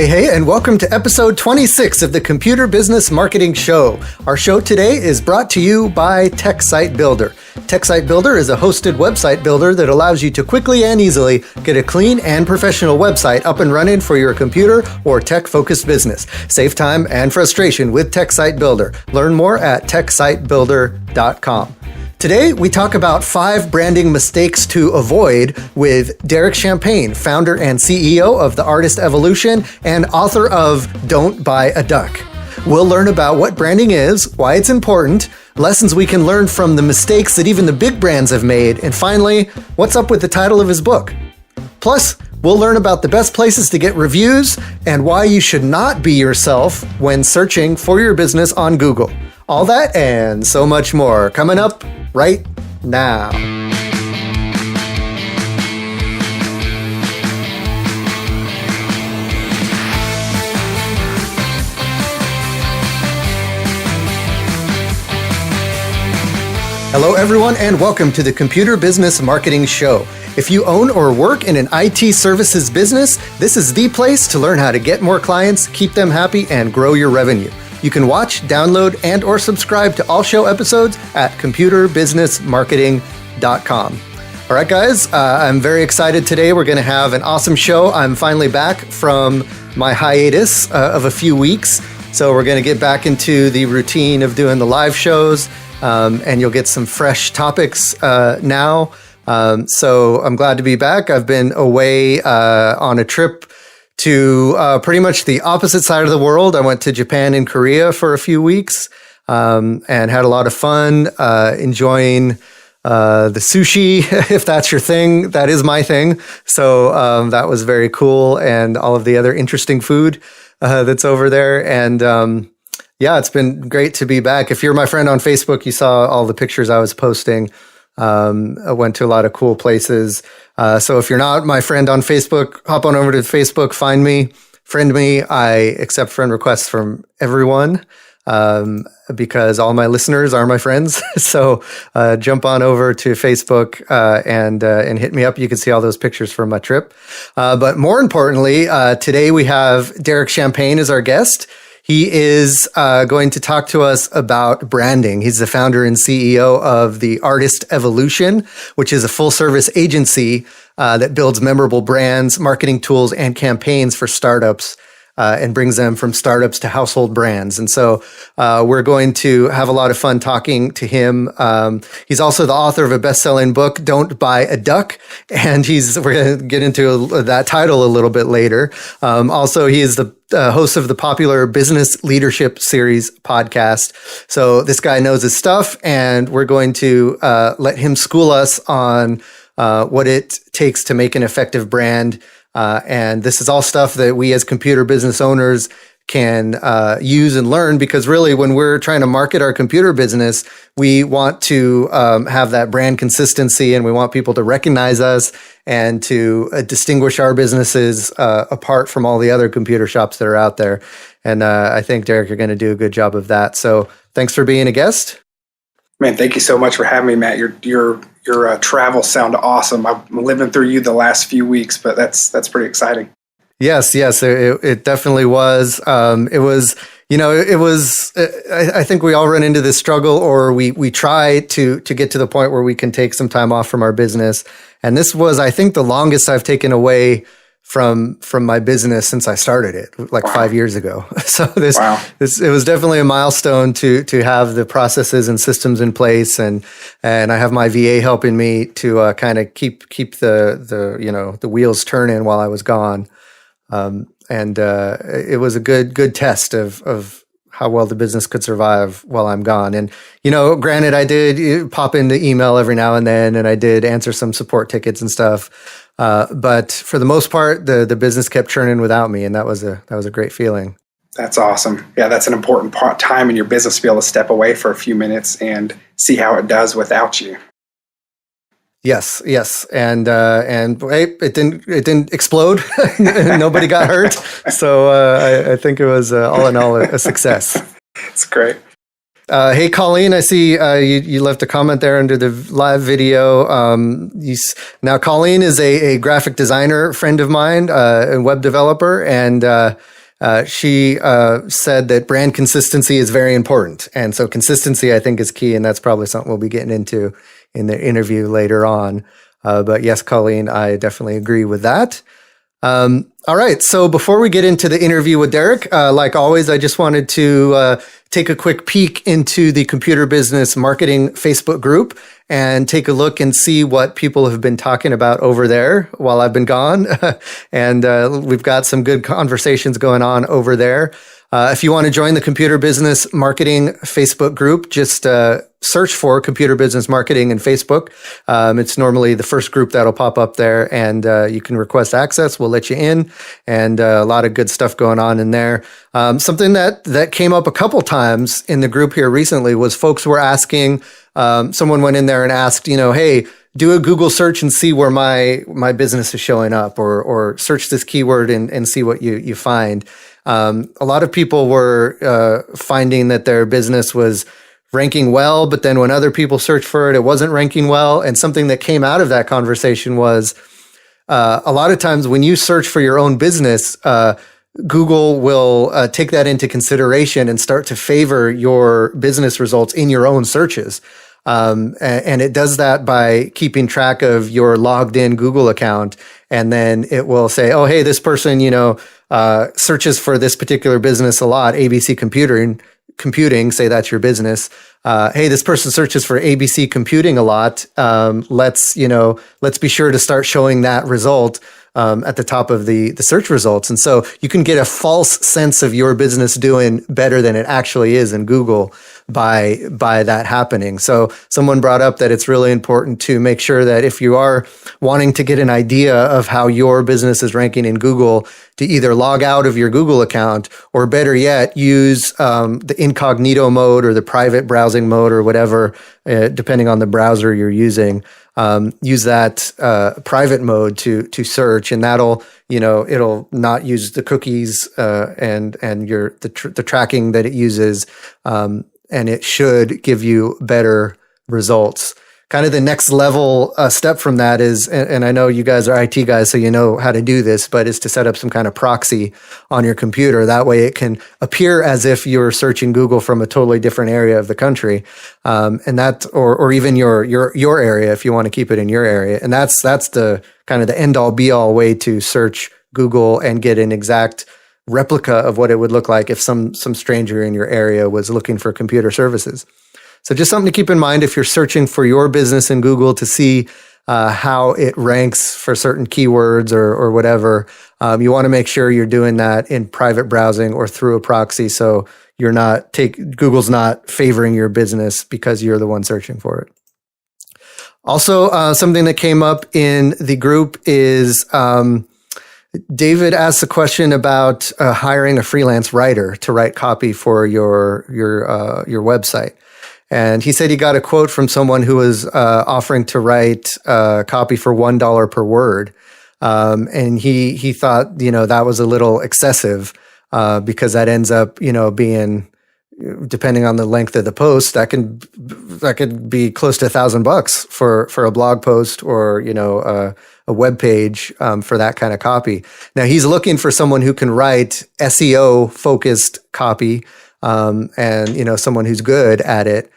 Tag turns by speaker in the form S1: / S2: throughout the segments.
S1: Hey, and welcome to episode 26 of the Computer Business Marketing Show. Our show today is brought to you by TechSite Builder. TechSite Builder is a hosted website builder that allows you to quickly and easily get a clean and professional website up and running for your computer or tech-focused business. Save time and frustration with TechSite Builder. Learn more at techsitebuilder.com. Today, we talk about 5 branding mistakes to avoid with Derek Champagne, founder and CEO of The Artist Evolution and author of Don't Buy a Duck. We'll learn about what branding is, why it's important, lessons we can learn from the mistakes that even the big brands have made, and finally, what's up with the title of his book. Plus, we'll learn about the best places to get reviews and why you should not be yourself when searching for your business on Google. All that and so much more coming up right now. Hello, everyone, and welcome to the Computer Business Marketing Show. If you own or work in an IT services business, this is the place to learn how to get more clients, keep them happy, and grow your revenue. You can watch, download, and or subscribe to all show episodes at computerbusinessmarketing.com. All right, guys, I'm very excited today. We're going to have an awesome show. I'm finally back from my hiatus of a few weeks. So we're going to get back into the routine of doing the live shows, and you'll get some fresh topics now. So I'm glad to be back. I've been away on a trip to pretty much the opposite side of the world. I went to Japan and Korea for a few weeks and had a lot of fun enjoying the sushi, if that's your thing. That is my thing. So that was very cool, and all of the other interesting food that's over there. And yeah, it's been great to be back. If you're my friend on Facebook, you saw all the pictures I was posting. I went to a lot of cool places. So if you're not my friend on Facebook, hop on over to Facebook, find me, friend me. I accept friend requests from everyone, because all my listeners are my friends. So, jump on over to Facebook, and hit me up. You can see all those pictures from my trip. But more importantly, today we have Derek Champagne as our guest. He is going to talk to us about branding. He's the founder and CEO of The Artist Evolution, which is a full-service agency that builds memorable brands, marketing tools, and campaigns for startups, and brings them from startups to household brands. And so we're going to have a lot of fun talking to him. He's also the author of a best-selling book, Don't Buy a Duck, and we're going to get into that title a little bit later. Also, he is the host of the popular Business Leadership Series podcast. So this guy knows his stuff, and we're going to let him school us on what it takes to make an effective brand. And this is all stuff that we as computer business owners can use and learn, because really when we're trying to market our computer business, we want to have that brand consistency, and we want people to recognize us and to distinguish our businesses apart from all the other computer shops that are out there. And I think, Derek, you're going to do a good job of that. So thanks for being a guest.
S2: Man, thank you so much for having me, Matt. Your travels sound awesome. I'm living through you the last few weeks, but that's pretty exciting.
S1: Yes, it definitely was. It was, I think we all run into this struggle, or we try to get to the point where we can take some time off from our business. And this was, I think, the longest I've taken away from my business since I started it, like 5 years ago. So it was definitely a milestone to have the processes and systems in place, and I have my VA helping me to kind of keep the wheels turning while I was gone. It was a good test of how well the business could survive while I'm gone. And, granted, I did pop into email every now and then, and I did answer some support tickets and stuff. But for the most part, the business kept churning without me, and that was a great feeling.
S2: That's awesome. Yeah, that's an important time in your business to be able to step away for a few minutes and see how it does without you.
S1: Yes, and hey, it didn't explode. Nobody got hurt, so I think it was all in all a success.
S2: It's great.
S1: Hey, Colleen, I see you left a comment there under the live video. Now, Colleen is a graphic designer friend of mine, a web developer, and she said that brand consistency is very important. And so consistency, I think, is key, and that's probably something we'll be getting into in the interview later on. But yes, Colleen, I definitely agree with that. All right. So before we get into the interview with Derek, like always, I just wanted to take a quick peek into the Computer Business Marketing Facebook group and take a look and see what people have been talking about over there while I've been gone. And we've got some good conversations going on over there. If you want to join the Computer Business Marketing Facebook group, just search for Computer Business Marketing in Facebook. It's normally the first group that'll pop up there, and you can request access. We'll let you in, and a lot of good stuff going on in there. Something that came up a couple times in the group here recently was folks were asking, someone went in there and asked, hey, do a Google search and see where my business is showing up, or search this keyword and see what you find. A lot of people were finding that their business was ranking well, but then when other people searched for it, it wasn't ranking well. And something that came out of that conversation was a lot of times when you search for your own business, Google will take that into consideration and start to favor your business results in your own searches. And it does that by keeping track of your logged in Google account. And then it will say, oh, hey, this person, searches for this particular business a lot, ABC Computing, say that's your business. Hey, this person searches for ABC Computing a lot. Let's be sure to start showing that result at the top of the search results. And so you can get a false sense of your business doing better than it actually is in Google by that happening. So someone brought up that it's really important to make sure that if you are wanting to get an idea of how your business is ranking in Google, to either log out of your Google account, or better yet, use the incognito mode or the private browsing mode or whatever, depending on the browser you're using. Use that private mode to search, and that'll it'll not use the cookies and the tracking that it uses, and it should give you better results. Kind of the next level step from that is, and I know you guys are IT guys, so you know how to do this, but is to set up some kind of proxy on your computer. That way it can appear as if you're searching Google from a totally different area of the country. And that, or even your area, if you want to keep it in your area. And that's the kind of the end all be all way to search Google and get an exact replica of what it would look like if some stranger in your area was looking for computer services. So just something to keep in mind if you're searching for your business in Google to see how it ranks for certain keywords or whatever. You want to make sure you're doing that in private browsing or through a proxy, so Google's not favoring your business because you're the one searching for it. Also, something that came up in the group is David asked a question about hiring a freelance writer to write copy for your website. And he said he got a quote from someone who was offering to write copy for $1 per word. And he thought, that was a little excessive because that ends up, being, depending on the length of the post, that could be close to $1,000 for a blog post or, a web page for that kind of copy. Now he's looking for someone who can write SEO focused copy. And someone who's good at it.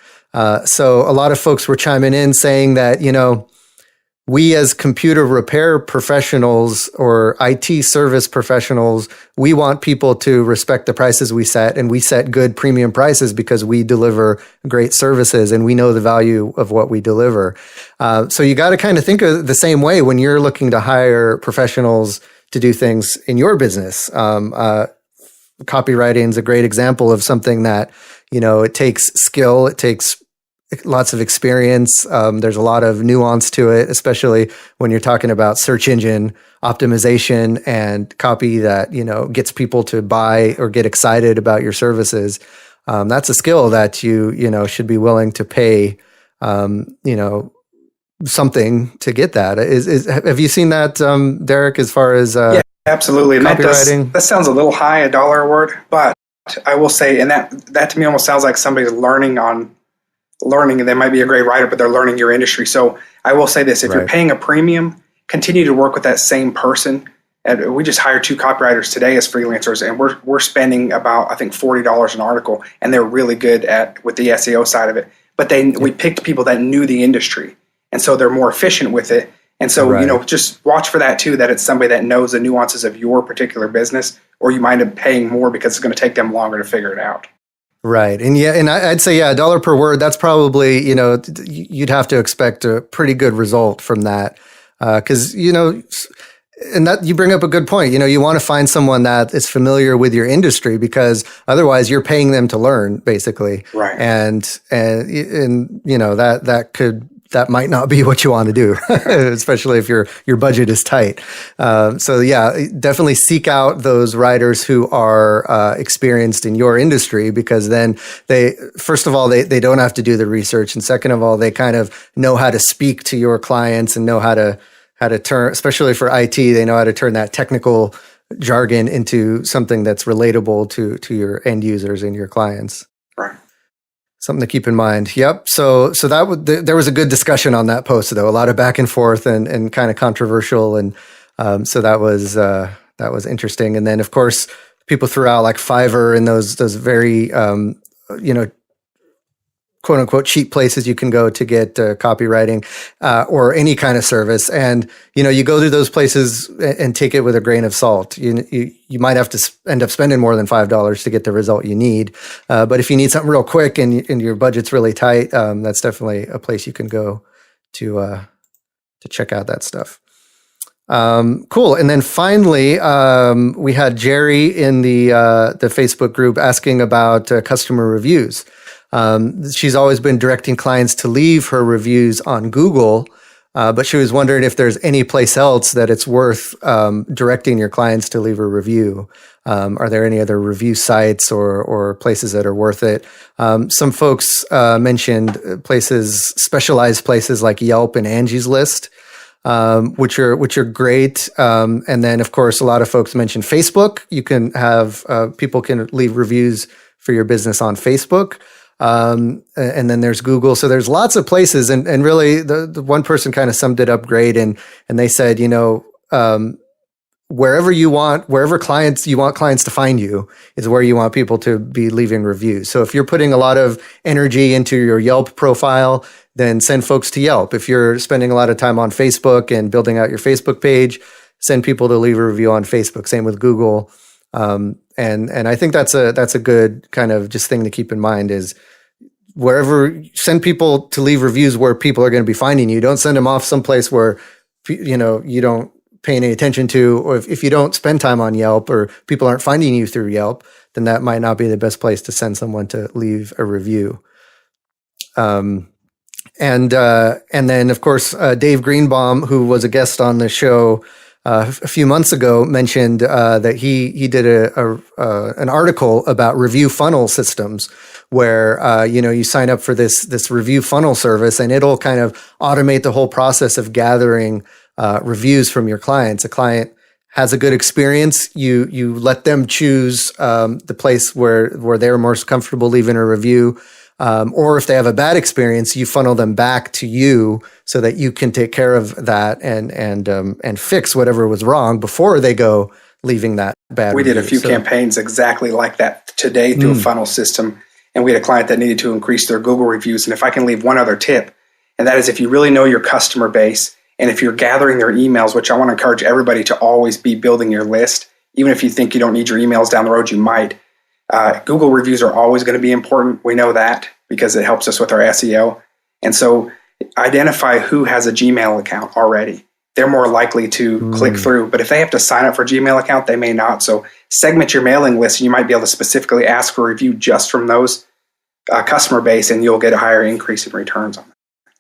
S1: So a lot of folks were chiming in saying that, we as computer repair professionals or IT service professionals, we want people to respect the prices we set, and we set good premium prices because we deliver great services and we know the value of what we deliver. So you got to kind of think of the same way when you're looking to hire professionals to do things in your business. Copywriting is a great example of something that, it takes skill, it takes lots of experience. There's a lot of nuance to it, especially when you're talking about search engine optimization and copy that, gets people to buy or get excited about your services. That's a skill that you should be willing to pay, something to get that. Have you seen that, Derek, as far as,
S2: yeah, absolutely. And
S1: copywriting?
S2: That sounds a little high, $1 a word, but I will say, and that to me almost sounds like somebody's learning, and they might be a great writer, but they're learning your industry. So I will say this: if you're paying a premium, continue to work with that same person. And we just hired 2 copywriters today as freelancers, and we're spending about, I think, $40 an article, and they're really good with the SEO side of it. But we picked people that knew the industry, and so they're more efficient with it. And so, just watch for that too, that it's somebody that knows the nuances of your particular business, or you might end up paying more because it's going to take them longer to figure it out.
S1: Right. And I'd say, $1 per word, that's probably, you'd have to expect a pretty good result from that. Because, and that you bring up a good point. You want to find someone that is familiar with your industry, because otherwise you're paying them to learn, basically.
S2: Right.
S1: And that might not be what you want to do, especially if your budget is tight. So definitely seek out those writers who are experienced in your industry, because then first of all, they don't have to do the research. And second of all, they kind of know how to speak to your clients and know how to turn, especially for IT, they know how to turn that technical jargon into something that's relatable to your end users and your clients.
S2: Right.
S1: Something to keep in mind. Yep. So there was a good discussion on that post, though. A lot of back and forth and kind of controversial. And so that was interesting. And then, of course, people threw out like Fiverr and those very, quote unquote cheap places you can go to get copywriting or any kind of service. And, you go to those places and take it with a grain of salt. You might have to end up spending more than $5 to get the result you need. But if you need something real quick and your budget's really tight, that's definitely a place you can go to check out that stuff. Cool. And then finally, we had Jerry in the Facebook group asking about customer reviews. She's always been directing clients to leave her reviews on Google, but she was wondering if there's any place else that it's worth directing your clients to leave a review. Are there any other review sites or places that are worth it? Some folks mentioned specialized places like Yelp and Angie's List, which are great. And then, of course, a lot of folks mentioned Facebook. You can have people can leave reviews for your business on Facebook. And then there's Google. So there's lots of places. And really the one person kind of summed it up great. And they said, wherever you want clients to find you is where you want people to be leaving reviews. So if you're putting a lot of energy into your Yelp profile, then send folks to Yelp. If you're spending a lot of time on Facebook and building out your Facebook page, send people to leave a review on Facebook. Same with Google. And I think that's a good kind of just thing to keep in mind is send people to leave reviews where people are going to be finding you. Don't send them off someplace where, you don't pay any attention to, or if you don't spend time on Yelp or people aren't finding you through Yelp, then that might not be the best place to send someone to leave a review. And then of course, Dave Greenbaum, who was a guest on the show a few months ago, mentioned that he did an article about review funnel systems, where you sign up for this review funnel service, and it'll kind of automate the whole process of gathering reviews from your clients. A client has a good experience, you let them choose the place where they're most comfortable leaving a review. Or if they have a bad experience, you funnel them back to you so that you can take care of that and fix whatever was wrong before they go leaving that bad
S2: We
S1: review.
S2: did a few campaigns exactly like that today through a funnel system. And we had a client that needed to increase their Google reviews. And if I can leave one other tip, and that is if you really know your customer base, and if you're gathering their emails, which I want to encourage everybody to always be building your list, even if you think you don't need your emails down the road, you might. Google reviews are always going to be important. We know that because it helps us with our SEO. And so identify who has a Gmail account already. They're more likely to click through. But if they have to sign up for a Gmail account, they may not. So segment your mailing list. And you might be able to specifically ask for a review just from those customer base, and you'll get a higher increase in returns on it.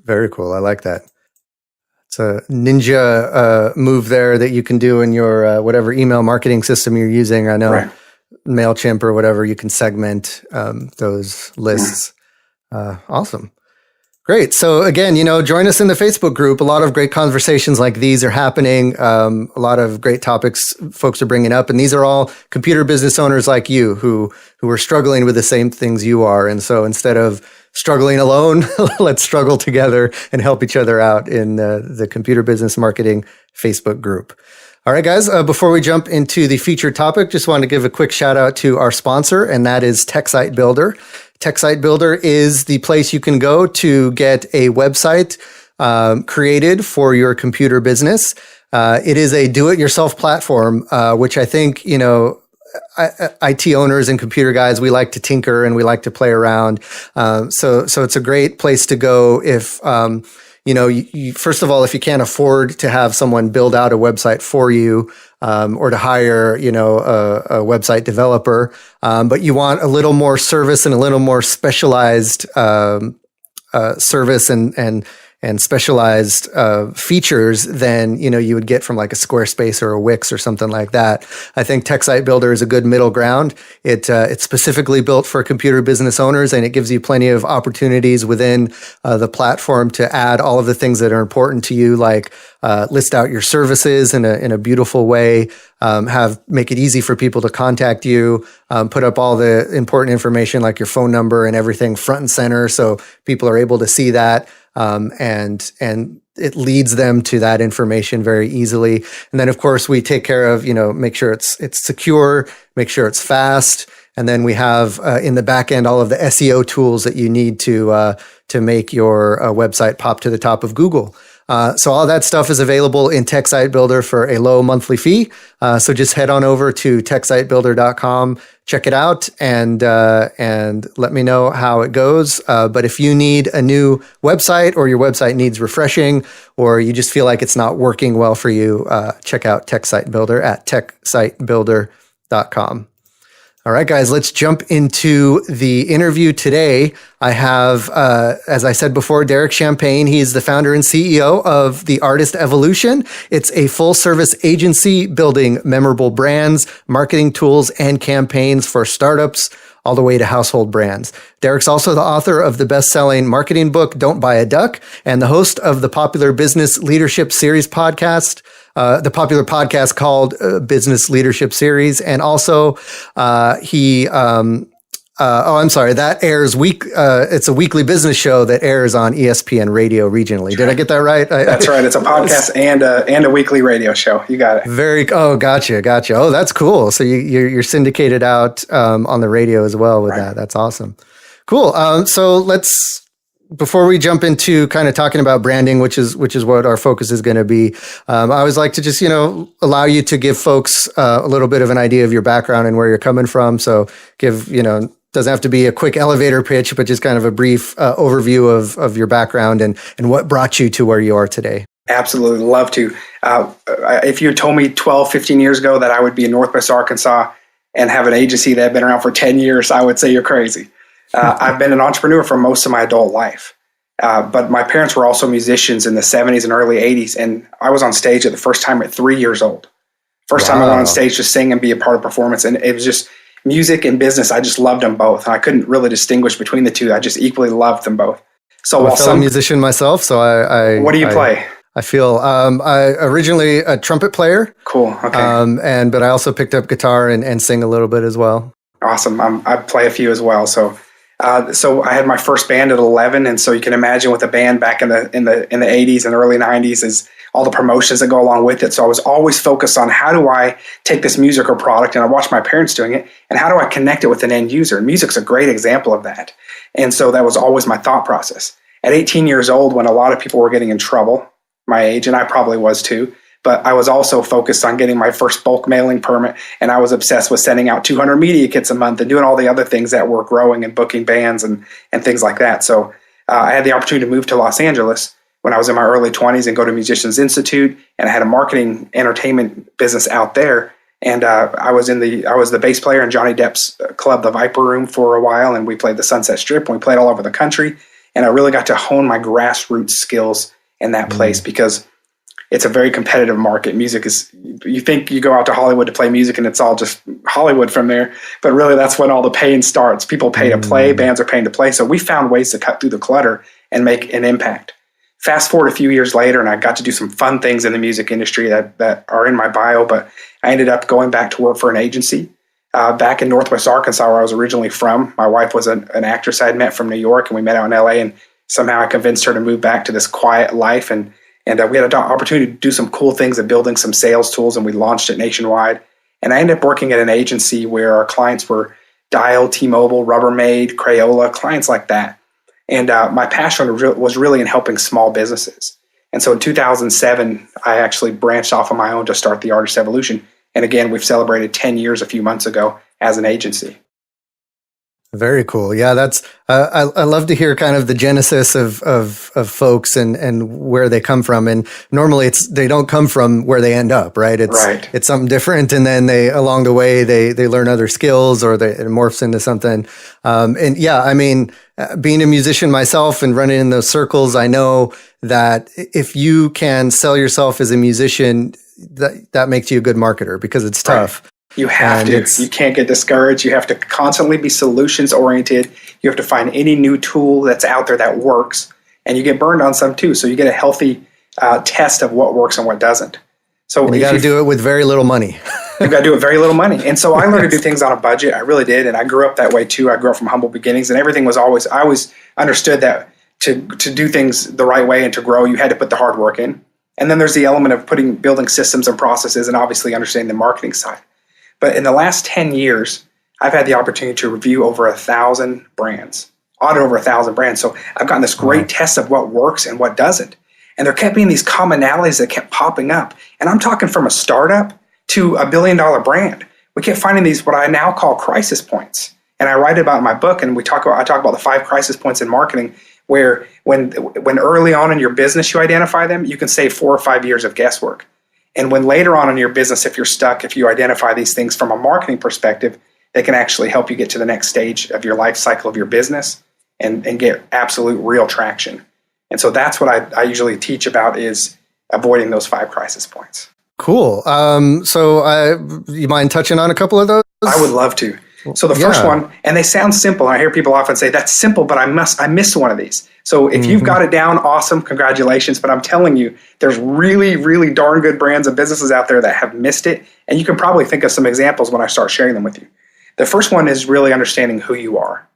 S1: Very cool. I like that. It's a ninja move there that you can do in your whatever email marketing system you're using. I know. Right. MailChimp or whatever, you can segment those lists. Awesome. Great. So again, join us in the Facebook group. A lot of great conversations like these are happening. A lot of great topics folks are bringing up. And these are all computer business owners like you who are struggling with the same things you are. And so instead of struggling alone, let's struggle together and help each other out in the Computer Business Marketing Facebook group. All right, guys, before we jump into the featured topic, just wanted to give a quick shout out to our sponsor, and that is TechSite Builder. TechSite Builder is the place you can go to get a website created for your computer business. It is a do-it-yourself platform, which I think, IT owners and computer guys, we like to tinker and we like to play around. So it's a great place to go if, first of all, if you can't afford to have someone build out a website for you, or to hire, a website developer, but you want a little more service and a little more specialized service and specialized features than you would get from like a Squarespace or a Wix or something like that. I think TechSite Builder is a good middle ground. It's specifically built for computer business owners, and it gives you plenty of opportunities within the platform to add all of the things that are important to you, like list out your services in a beautiful way, make it easy for people to contact you, put up all the important information like your phone number and everything front and center, so people are able to see that. And it leads them to that information very easily. And then, of course, we take care of, make sure it's secure, make sure it's fast. And then we have in the back end all of the SEO tools that you need to make your website pop to the top of Google. So all that stuff is available in TechSite Builder for a low monthly fee. So just head on over to techsitebuilder.com, check it out, and let me know how it goes. But if you need a new website, or your website needs refreshing, or you just feel like it's not working well for you, check out TechSite Builder at techsitebuilder.com. All right, guys, let's jump into the interview today. I have, as I said before, Derek Champagne. He's the founder and CEO of The Artist Evolution. It's a full-service agency building memorable brands, marketing tools, and campaigns for startups, all the way to household brands. Derek's also the author of the best-selling marketing book, Don't Buy a Duck, and the host of the popular Business Leadership Series podcast, the popular podcast called Business Leadership Series. And also that airs it's a weekly business show that airs on ESPN Radio regionally. Did I get that right?
S2: That's right. It's a podcast and a weekly radio show. You got it.
S1: Gotcha. Oh, that's cool. So you're syndicated out on the radio as well with that. That's awesome. Cool. So before we jump into kind of talking about branding, which is what our focus is going to be, I always like to just, allow you to give folks a little bit of an idea of your background and where you're coming from. So doesn't have to be a quick elevator pitch, but just kind of a brief overview of your background and what brought you to where you are today.
S2: Absolutely. Love to. If you had told me 12, 15 years ago that I would be in Northwest Arkansas and have an agency that had been around for 10 years, I would say you're crazy. I've been an entrepreneur for most of my adult life. But my parents were also musicians in the 70s and early 80s. And I was on stage at the first time at 3 years old. First time I went on stage to sing and be a part of performance. And it was just music and business. I just loved them both. And I couldn't really distinguish between the two. I just equally loved them both. So
S1: I'm a fellow musician myself. So
S2: what do you play?
S1: I feel I originally a trumpet player.
S2: Cool. Okay.
S1: But I also picked up guitar and sing a little bit as well.
S2: Awesome. I play a few as well. So I had my first band at 11, and so you can imagine with a band back in the 80s and early 90s is all the promotions that go along with it. So I was always focused on how do I take this music or product, and I watched my parents doing it, and how do I connect it with an end user? And music's a great example of that. And so that was always my thought process. At 18 years old, when a lot of people were getting in trouble, my age, and I probably was too, but I was also focused on getting my first bulk mailing permit, and I was obsessed with sending out 200 media kits a month and doing all the other things that were growing and booking bands and things like that. So I had the opportunity to move to Los Angeles when I was in my early 20s and go to Musicians Institute, and I had a marketing entertainment business out there. And I was the bass player in Johnny Depp's club, the Viper Room, for a while, and we played the Sunset Strip, and we played all over the country. And I really got to hone my grassroots skills in that place because it's a very competitive market. Music is, you think you go out to Hollywood to play music and it's all just Hollywood from there, but really that's when all the pain starts. People pay to play, bands are paying to play. So we found ways to cut through the clutter and make an impact. Fast forward a few years later, and I got to do some fun things in the music industry that are in my bio, but I ended up going back to work for an agency back in Northwest Arkansas, where I was originally from. My wife was an actress I had met from New York, and we met out in LA, and somehow I convinced her to move back to this quiet life. And we had an opportunity to do some cool things of building some sales tools, and we launched it nationwide. And I ended up working at an agency where our clients were Dial, T-Mobile, Rubbermaid, Crayola, clients like that. And my passion was really in helping small businesses. And so in 2007, I actually branched off on my own to start the Artist Evolution. And again, we've celebrated 10 years a few months ago as an agency.
S1: Very cool. Yeah, that's I love to hear kind of the genesis of folks and where they come from. And normally they don't come from where they end up, right? It's something different, and then along the way they learn other skills, or it morphs into something. And yeah, I mean, being a musician myself and running in those circles, I know that if you can sell yourself as a musician, that makes you a good marketer, because it's tough.
S2: Right. You have to. You can't get discouraged. You have to constantly be solutions oriented. You have to find any new tool that's out there that works, and you get burned on some too. So you get a healthy test of what works and what doesn't. So
S1: you got to do it with very little money.
S2: You've got to do it with very little money. And so I learned to do things on a budget. I really did. And I grew up that way too. I grew up from humble beginnings, and everything was I always understood that to do things the right way and to grow, you had to put the hard work in. And then there's the element of building systems and processes, and obviously understanding the marketing side. But in the last 10 years, I've had the opportunity to review over 1,000 brands, audit over 1,000 brands. So I've gotten this great test of what works and what doesn't. And there kept being these commonalities that kept popping up. And I'm talking from a startup to a $1 billion brand. We kept finding these, what I now call crisis points. And I write about in my book, and I talk about the 5 crisis points in marketing, where when early on in your business you identify them, you can save 4 or 5 years of guesswork. And when later on in your business, if you're stuck, if you identify these things from a marketing perspective, they can actually help you get to the next stage of your life cycle of your business and get absolute real traction. And so that's what I usually teach about, is avoiding those 5 crisis points.
S1: Cool. So you mind touching on a couple of those?
S2: I would love to. So the first one, and they sound simple, and I hear people often say, that's simple, but I missed one of these. So if you've got it down, awesome, congratulations. But I'm telling you, there's really, really darn good brands and businesses out there that have missed it. And you can probably think of some examples when I start sharing them with you. The first one is really understanding who you are.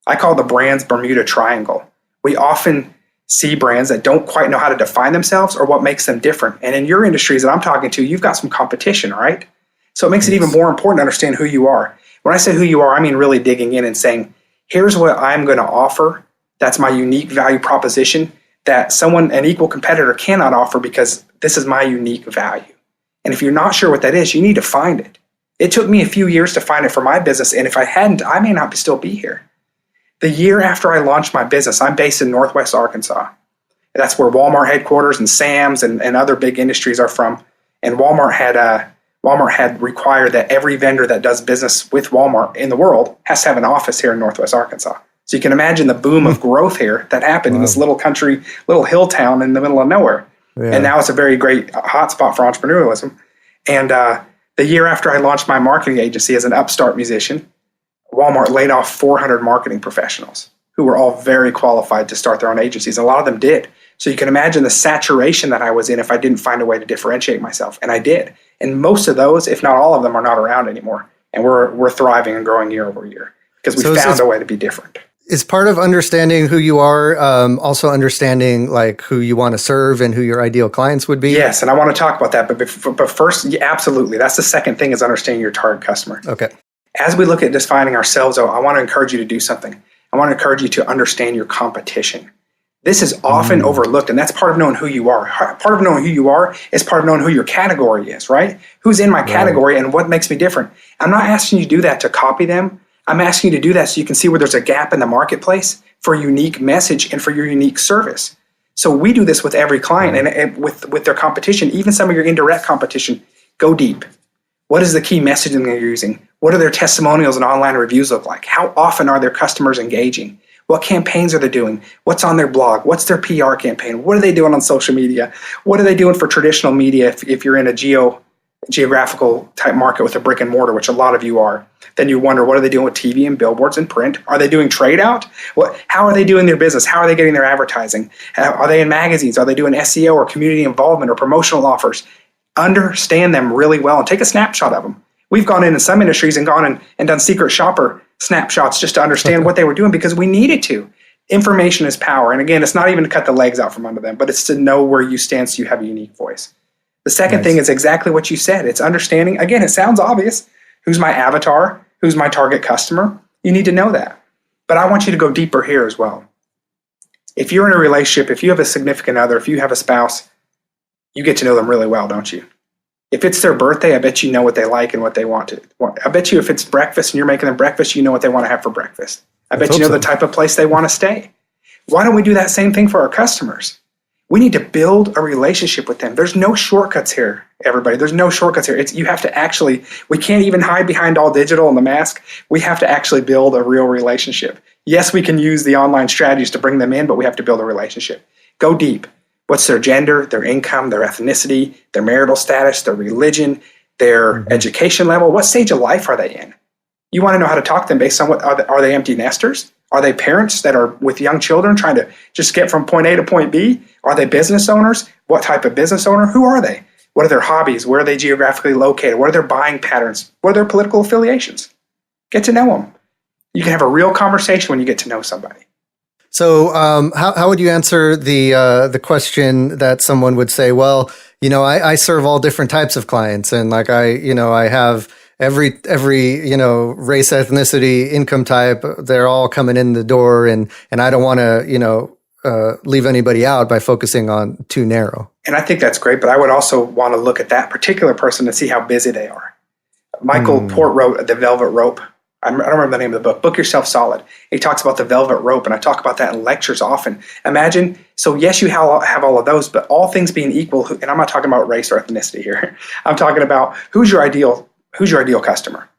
S2: I call the brand's Bermuda Triangle. We often see brands that don't quite know how to define themselves or what makes them different. And in your industries that I'm talking to, you've got some competition, right? So it makes it even more important to understand who you are. When I say who you are, I mean really digging in and saying, here's what I'm going to offer. That's my unique value proposition that an equal competitor cannot offer, because this is my unique value. And if you're not sure what that is, you need to find it. It took me a few years to find it for my business. And if I hadn't, I may not still be here. The year after I launched my business, I'm based in Northwest Arkansas. That's where Walmart headquarters and Sam's and other big industries are from. And Walmart had required that every vendor that does business with Walmart in the world has to have an office here in Northwest Arkansas. So you can imagine the boom of growth here that happened in this little country, little hill town in the middle of nowhere. Yeah. And now it's a very great hotspot for entrepreneurialism. And the year after I launched my marketing agency as an upstart musician, Walmart laid off 400 marketing professionals who were all very qualified to start their own agencies. A lot of them did. So you can imagine the saturation that I was in if I didn't find a way to differentiate myself. And I did. And most of those, if not all of them, are not around anymore. And we're thriving and growing year over year because we found a way to be different.
S1: Is part of understanding who you are also understanding like who you want to serve and who your ideal clients would be?
S2: Yes, and I want to talk about that. But first, yeah, absolutely. That's the second thing, is understanding your target customer.
S1: Okay.
S2: As we look at defining ourselves, though, I want to encourage you to do something. I want to encourage you to understand your competition. This is often overlooked, and that's part of knowing who you are. Part of knowing who you are is part of knowing who your category is, right? Who's in my category and what makes me different. I'm not asking you to do that to copy them. I'm asking you to do that so you can see where there's a gap in the marketplace for a unique message and for your unique service. So we do this with every client and with their competition, even some of your indirect competition. Go deep. What is the key messaging they're using? What do their testimonials and online reviews look like? How often are their customers engaging? What campaigns are they doing? What's on their blog? What's their PR campaign? What are they doing on social media? What are they doing for traditional media if you're in a geographical type market with a brick and mortar, which a lot of you are, then you wonder, what are they doing with TV and billboards and print? Are they doing trade out? How are they doing their business? How are they getting their advertising? Are they in magazines? Are they doing SEO or community involvement or promotional offers? Understand them really well and take a snapshot of them. We've gone into some industries and gone and done secret shopper snapshots just to understand what they were doing because we needed to. Information is power. And again, it's not even to cut the legs out from under them, but it's to know where you stand so you have a unique voice. The second thing is exactly what you said. It's understanding. Again, it sounds obvious. Who's my avatar? Who's my target customer? You need to know that. But I want you to go deeper here as well. If you're in a relationship, if you have a significant other, if you have a spouse, you get to know them really well, don't you? If it's their birthday, I bet you know what they like and what they want to. I bet you if it's breakfast and you're making them breakfast, you know what they want to have for breakfast. I bet you know the type of place they want to stay. Why don't we do that same thing for our customers? We need to build a relationship with them. There's no shortcuts here, everybody. There's no shortcuts here. You have to actually, we can't even hide behind all digital and the mask. We have to actually build a real relationship. Yes, we can use the online strategies to bring them in, but we have to build a relationship. Go deep. What's their gender, their income, their ethnicity, their marital status, their religion, their education level? What stage of life are they in? You want to know how to talk to them based on what, are they empty nesters? Are they parents that are with young children trying to just get from point A to point B? Are they business owners? What type of business owner? Who are they? What are their hobbies? Where are they geographically located? What are their buying patterns? What are their political affiliations? Get to know them. You can have a real conversation when you get to know somebody.
S1: So how would you answer the question that someone would say, well, I serve all different types of clients, and like I have every race, ethnicity, income type, they're all coming in the door, and I don't want to leave anybody out by focusing on too narrow.
S2: And I think that's great, but I would also want to look at that particular person and see how busy they are. Michael Port wrote The Velvet Rope. I don't remember the name of the book. Book Yourself Solid. He talks about the velvet rope, and I talk about that in lectures often. Imagine, so yes, you have all of those, but all things being equal, and I'm not talking about race or ethnicity here. I'm talking about who's your ideal customer.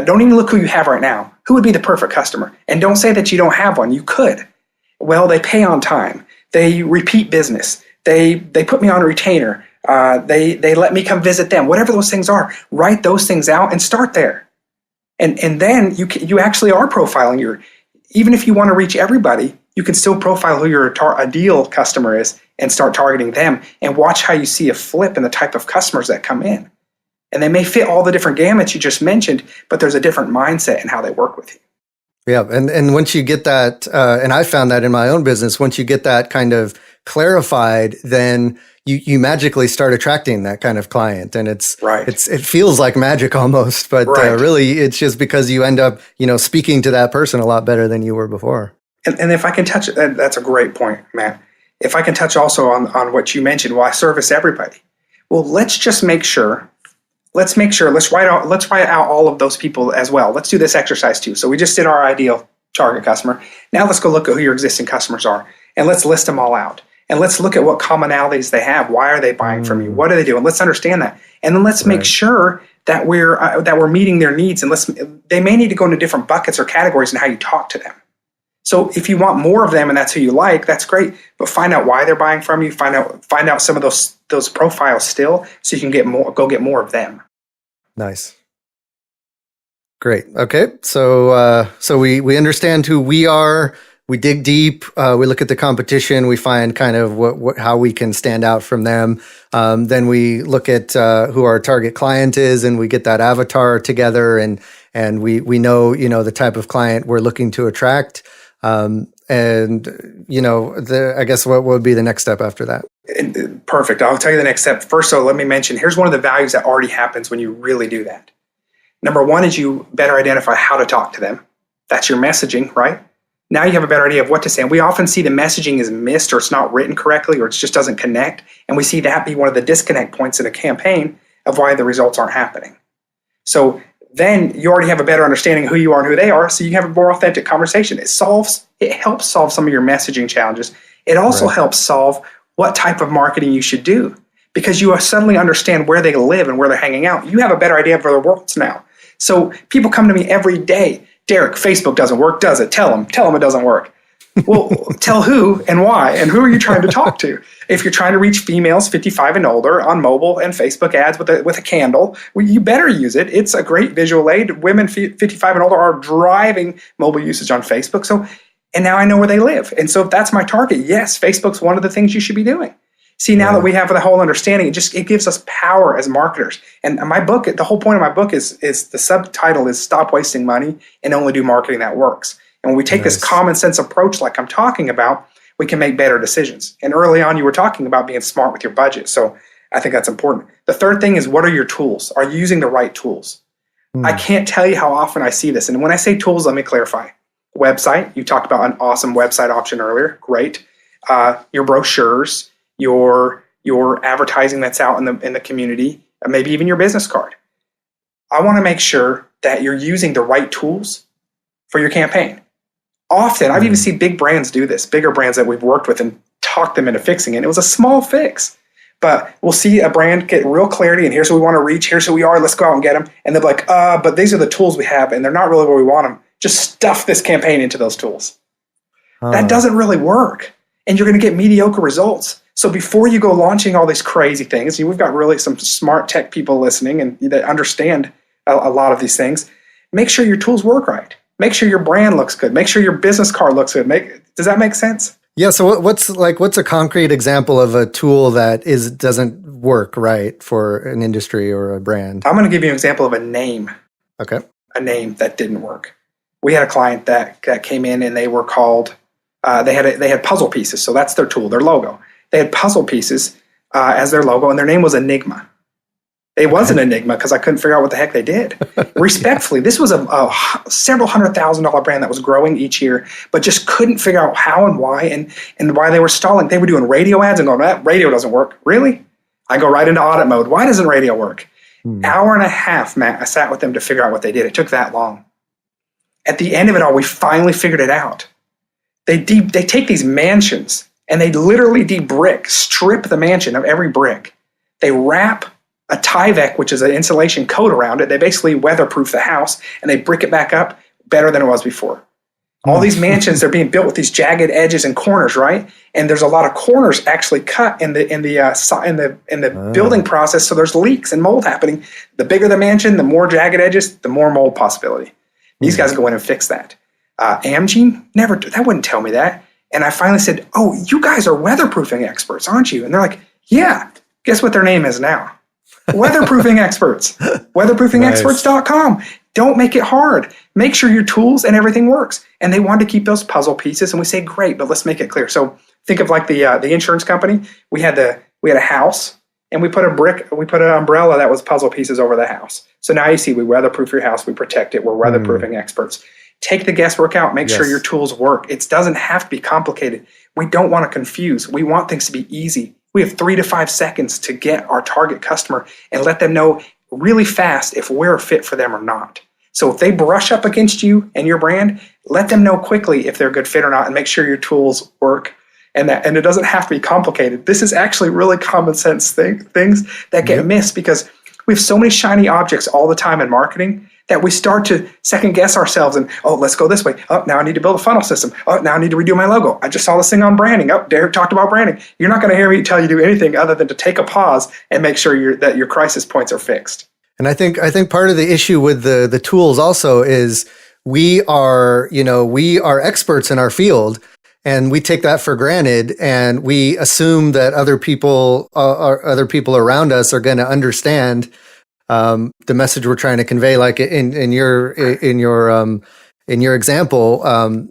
S2: Don't even look who you have right now. Who would be the perfect customer? And don't say that you don't have one. You could. Well, they pay on time. They repeat business. They put me on a retainer. They let me come visit them. Whatever those things are, write those things out and start there. And then you actually are profiling even if you want to reach everybody, you can still profile who your ideal customer is and start targeting them and watch how you see a flip in the type of customers that come in. And they may fit all the different gamuts you just mentioned, but there's a different mindset in how they work with you.
S1: Yeah. And once you get that, and I found that in my own business, once you get that kind of clarified, then you magically start attracting that kind of client. And it feels like magic almost, but really it's just because you end up, speaking to that person a lot better than you were before.
S2: And if I can touch, that's a great point, Matt. If I can touch also on what you mentioned, well, I service everybody. Well, let's write out all of those people as well. Let's do this exercise too. So we just did our ideal target customer. Now let's go look at who your existing customers are, and let's list them all out. And let's look at what commonalities they have. Why are they buying from you? What do they do? And let's understand that. And then let's make sure that we're meeting their needs. And they may need to go into different buckets or categories in how you talk to them. So if you want more of them and that's who you like, that's great. But find out why they're buying from you. Find out some of those profiles still, so you can get more of them.
S1: Nice. Great. Okay. So we understand who we are. We dig deep. We look at the competition. We find kind of how we can stand out from them. Then we look at who our target client is, and we get that avatar together, and we know the type of client we're looking to attract. I guess what would be the next step after that?
S2: Perfect. I'll tell you the next step. First, so let me mention, here's one of the values that already happens when you really do that. Number one is you better identify how to talk to them. That's your messaging, right? Now you have a better idea of what to say. And we often see the messaging is missed, or it's not written correctly, or it just doesn't connect. And we see that be one of the disconnect points in a campaign of why the results aren't happening. So then you already have a better understanding of who you are and who they are, so you have a more authentic conversation. It helps solve some of your messaging challenges. It also helps solve what type of marketing you should do, because you suddenly understand where they live and where they're hanging out. You have a better idea of their worlds now. So people come to me every day. Derek, Facebook doesn't work, does it? Tell them it doesn't work. Well, tell who and why, and who are you trying to talk to? If you're trying to reach females 55 and older on mobile and Facebook ads with a candle, well, you better use it. It's a great visual aid. Women 55 and older are driving mobile usage on Facebook. So, and now I know where they live. And so if that's my target, yes, Facebook's one of the things you should be doing. See, now that we have the whole understanding, it gives us power as marketers. And my book, the whole point of my book is the subtitle is Stop Wasting Money and Only Do Marketing That Works. And when we take this common sense approach like I'm talking about, we can make better decisions. And early on, you were talking about being smart with your budget. So I think that's important. The third thing is, what are your tools? Are you using the right tools? I can't tell you how often I see this. And when I say tools, let me clarify. Website, you talked about an awesome website option earlier. Great. Your brochures, your advertising that's out in the community, maybe even your business card. I want to make sure that you're using the right tools for your campaign. Often, I've even seen big brands do this, bigger brands that we've worked with and talked them into fixing it. It was a small fix, but we'll see a brand get real clarity and here's who we want to reach, here's who we are, let's go out and get them. And they're like, but these are the tools we have and they're not really where we want them. Just stuff this campaign into those tools. That doesn't really work. And you're going to get mediocre results. So before you go launching all these crazy things, we've got really some smart tech people listening and that understand a lot of these things. Make sure your tools work right. Make sure your brand looks good. Make sure your business card looks good. Does that make sense?
S1: Yeah. So what's a concrete example of a tool that doesn't work right for an industry or a brand?
S2: I'm going to give you an example of a name.
S1: Okay.
S2: A name that didn't work. We had a client that came in and they were called. They had puzzle pieces. So that's their tool, their logo. They had puzzle pieces as their logo, and their name was Enigma. It wasn't Enigma because I couldn't figure out what the heck they did. Respectfully, this was a several $100,000 brand that was growing each year, but just couldn't figure out how and why and why they were stalling. They were doing radio ads and going, that radio doesn't work. Really? I go right into audit mode. Why doesn't radio work? Hour and a half, Matt, I sat with them to figure out what they did. It took that long. At the end of it all, we finally figured it out. They take these mansions and they literally de-brick, strip the mansion of every brick. They wrap a Tyvek, which is an insulation coat around it. They basically weatherproof the house and they brick it back up better than it was before. All these mansions, they're being built with these jagged edges and corners, right? And there's a lot of corners actually cut in the building process, so there's leaks and mold happening. The bigger the mansion, the more jagged edges, the more mold possibility. These guys go in and fix that. Amgene that wouldn't tell me that. And I finally said, "Oh, you guys are weatherproofing experts, aren't you?" And they're like, "Yeah." Guess what their name is now? Weatherproofing experts. Weatherproofingexperts.com. Don't make it hard. Make sure your tools and everything works. And they wanted to keep those puzzle pieces. And we say, great, but let's make it clear. So think of like the insurance company. We had a house and we put an umbrella that was puzzle pieces over the house. So now you see, we weatherproof your house. We protect it. We're weatherproofing experts. Take the guesswork out. Make sure your tools work. It doesn't have to be complicated. We don't want to confuse. We want things to be easy. We have 3 to 5 seconds to get our target customer and let them know really fast if we're a fit for them or not. So if they brush up against you and your brand, let them know quickly if they're a good fit or not and make sure your tools work. And it doesn't have to be complicated. This is actually really common sense things that get missed because we have so many shiny objects all the time in marketing that we start to second guess ourselves and, oh, let's go this way. Oh, now I need to build a funnel system. Oh, now I need to redo my logo. I just saw this thing on branding. Oh, Derek talked about branding. You're not going to hear me tell you to do anything other than to take a pause and make sure that your crisis points are fixed.
S1: And I think part of the issue with the tools also is we are experts in our field and we take that for granted and we assume that other people around us are going to understand the message we're trying to convey. Like in your example,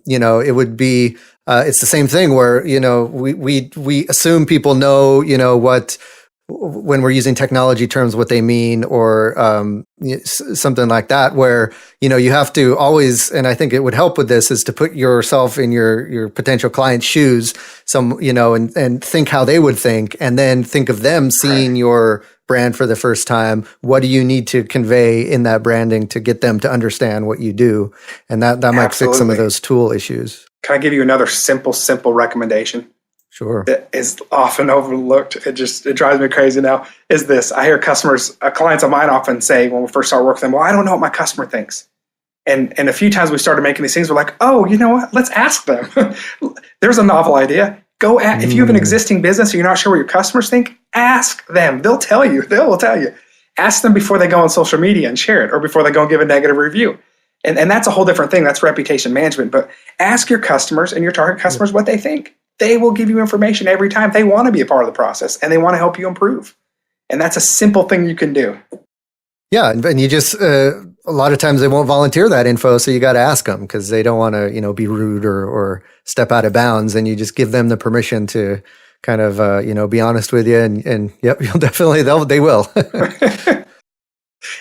S1: it would be it's the same thing where we assume people know what, when we're using technology terms, what they mean, or something like that, where you have to always, and I think it would help with this, is to put yourself in your potential client's shoes, and think how they would think, and then think of them seeing your brand for the first time. What do you need to convey in that branding to get them to understand what you do? And that might fix some of those tool issues.
S2: Can I give you another simple recommendation?
S1: Sure.
S2: That is often overlooked. It drives me crazy now. Is this? I hear clients of mine often say when we first start working with them, well, I don't know what my customer thinks. And a few times we started making these things, we're like, oh, you know what? Let's ask them. There's a novel idea. If you have an existing business and you're not sure what your customers think, ask them. They'll tell you. They will tell you. Ask them before they go on social media and share it, or before they go and give a negative review. And that's a whole different thing. That's reputation management. But ask your customers and your target customers what they think. They will give you information every time. They want to be a part of the process, and they want to help you improve. And that's a simple thing you can do.
S1: Yeah, and you just a lot of times they won't volunteer that info, so you got to ask them because they don't want to, be rude or step out of bounds, and you just give them the permission to kind of be honest with you, and yep, you'll definitely they will.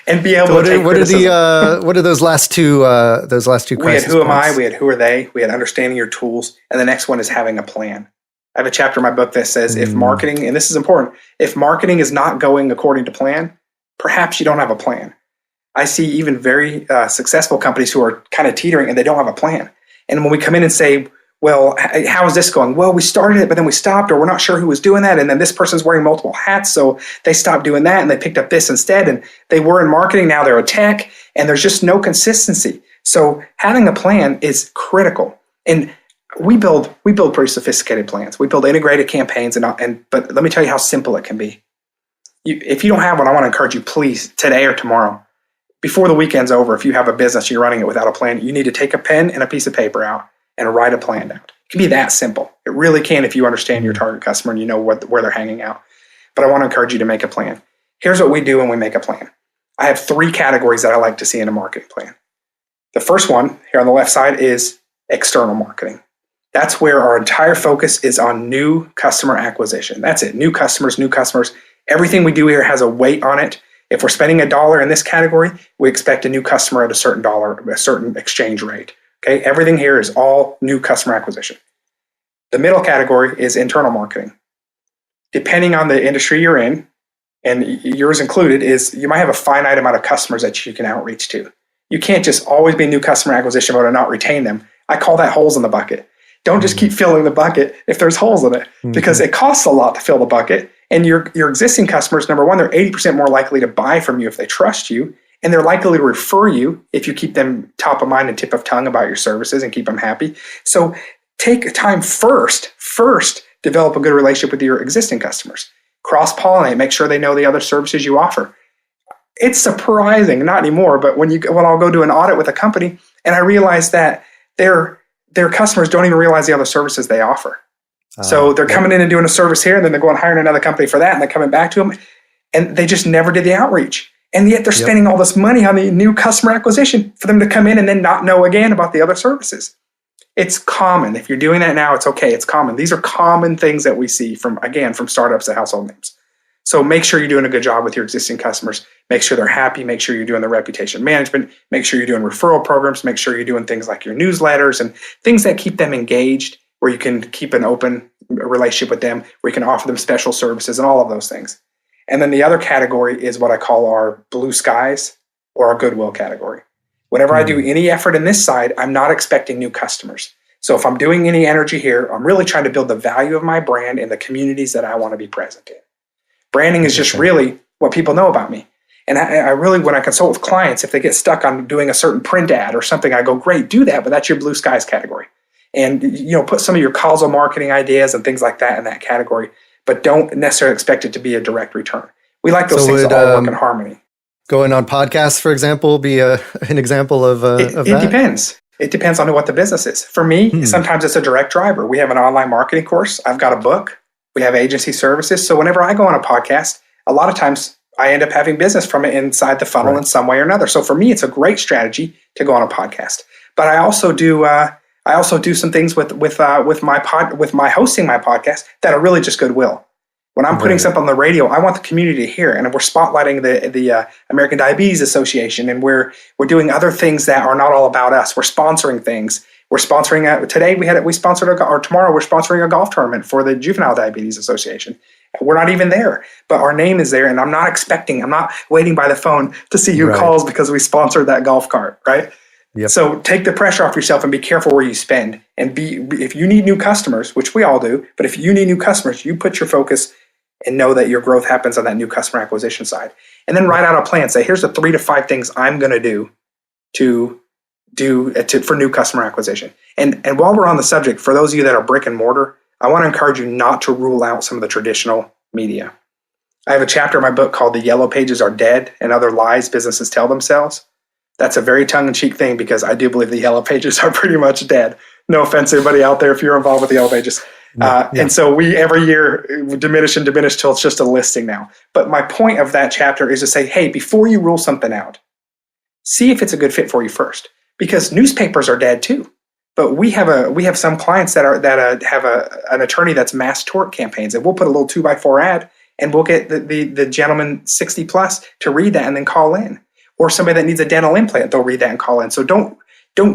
S2: And be able to take criticism.
S1: What are those last two questions?
S2: We had who am I, we had who are they, we had understanding your tools, and the next one is having a plan. I have a chapter in my book that says if marketing, and this is important, if marketing is not going according to plan, perhaps you don't have a plan. I see even very successful companies who are kind of teetering and they don't have a plan. And when we come in and say, well, how is this going? Well, we started it, but then we stopped, or we're not sure who was doing that. And then this person's wearing multiple hats, so they stopped doing that and they picked up this instead. And they were in marketing, now they're a tech, and there's just no consistency. So having a plan is critical. And we build pretty sophisticated plans. We build integrated campaigns, but let me tell you how simple it can be. If you don't have one, I want to encourage you, please, today or tomorrow, before the weekend's over, if you have a business, you're running it without a plan, you need to take a pen and a piece of paper out and write a plan down. It can be that simple. It really can if you understand your target customer and you know where they're hanging out. But I want to encourage you to make a plan. Here's what we do when we make a plan. I have 3 categories that I like to see in a marketing plan. The first one here on the left side is external marketing. That's where our entire focus is on new customer acquisition. That's it. New customers. Everything we do here has a weight on it. If we're spending $1 in this category, we expect a new customer at a certain dollar, a certain exchange rate. Okay, everything here is all new customer acquisition. The middle category is internal marketing. Depending on the industry you're in, and yours included, is you might have a finite amount of customers that you can outreach to. You can't just always be new customer acquisition mode and not retain them. I call that holes in the bucket. Don't just keep filling the bucket if there's holes in it, because it costs a lot to fill the bucket. And your existing customers, number one, they're 80% more likely to buy from you if they trust you. And they're likely to refer you if you keep them top of mind and tip of tongue about your services and keep them happy. So take time first, develop a good relationship with your existing customers. Cross-pollinate, make sure they know the other services you offer. It's surprising, not anymore, but when I'll go do an audit with a company and I realize that their customers don't even realize the other services they offer. So they're coming in and doing a service here, and then they're going hiring another company for that, and they're coming back to them, and they just never did the outreach. And yet they're spending all this money on the new customer acquisition for them to come in and then not know again about the other services. It's common. If you're doing that now, it's okay. It's common. These are common things that we see from startups to household names. So make sure you're doing a good job with your existing customers. Make sure they're happy. Make sure you're doing the reputation management. Make sure you're doing referral programs. Make sure you're doing things like your newsletters and things that keep them engaged, where you can keep an open relationship with them, where you can offer them special services and all of those things. And then the other category is what I call our blue skies or our goodwill category. Whenever I do any effort in this side, I'm not expecting new customers. So if I'm doing any energy here, I'm really trying to build the value of my brand in the communities that I want to be present in. Branding is just really what people know about me. And I really, when I consult with clients, if they get stuck on doing a certain print ad or something, I go, great, do that, but that's your blue skies category. And put some of your causal marketing ideas and things like that in that category, but don't necessarily expect it to be a direct return. We like those things to all work in harmony.
S1: Going on podcasts, for example, be an example of that?
S2: It depends. It depends on what the business is. For me, sometimes it's a direct driver. We have an online marketing course. I've got a book. We have agency services. So whenever I go on a podcast, a lot of times I end up having business from it inside the funnel in some way or another. So for me, it's a great strategy to go on a podcast. But I also do some things with my hosting my podcast that are really just goodwill. When I'm putting something on the radio, I want the community to hear, and we're spotlighting the American Diabetes Association, and we're doing other things that are not all about us. We're sponsoring things. We're sponsoring today. We sponsored or tomorrow we're sponsoring a golf tournament for the Juvenile Diabetes Association. We're not even there, but our name is there, and I'm not waiting by the phone to see who calls because we sponsored that golf cart, right? Yep. So take the pressure off yourself and be careful where you spend. And if you need new customers, which we all do, but if you need new customers, you put your focus and know that your growth happens on that new customer acquisition side. And then write out a plan. Say, here's the 3 to 5 things I'm going to do to do for new customer acquisition. And while we're on the subject, for those of you that are brick and mortar, I want to encourage you not to rule out some of the traditional media. I have a chapter in my book called The Yellow Pages Are Dead and Other Lies Businesses Tell Themselves. That's a very tongue-in-cheek thing because I do believe the Yellow Pages are pretty much dead. No offense to anybody out there if you're involved with the Yellow Pages. And so we every year diminish till it's just a listing now. But my point of that chapter is to say, hey, before you rule something out, see if it's a good fit for you first. Because newspapers are dead too. But we have some clients that have an attorney that's mass tort campaigns, and we'll put a little 2x4 ad, and we'll get the gentleman 60 plus to read that and then call in. Or somebody that needs a dental implant, they'll read that and call in. So don't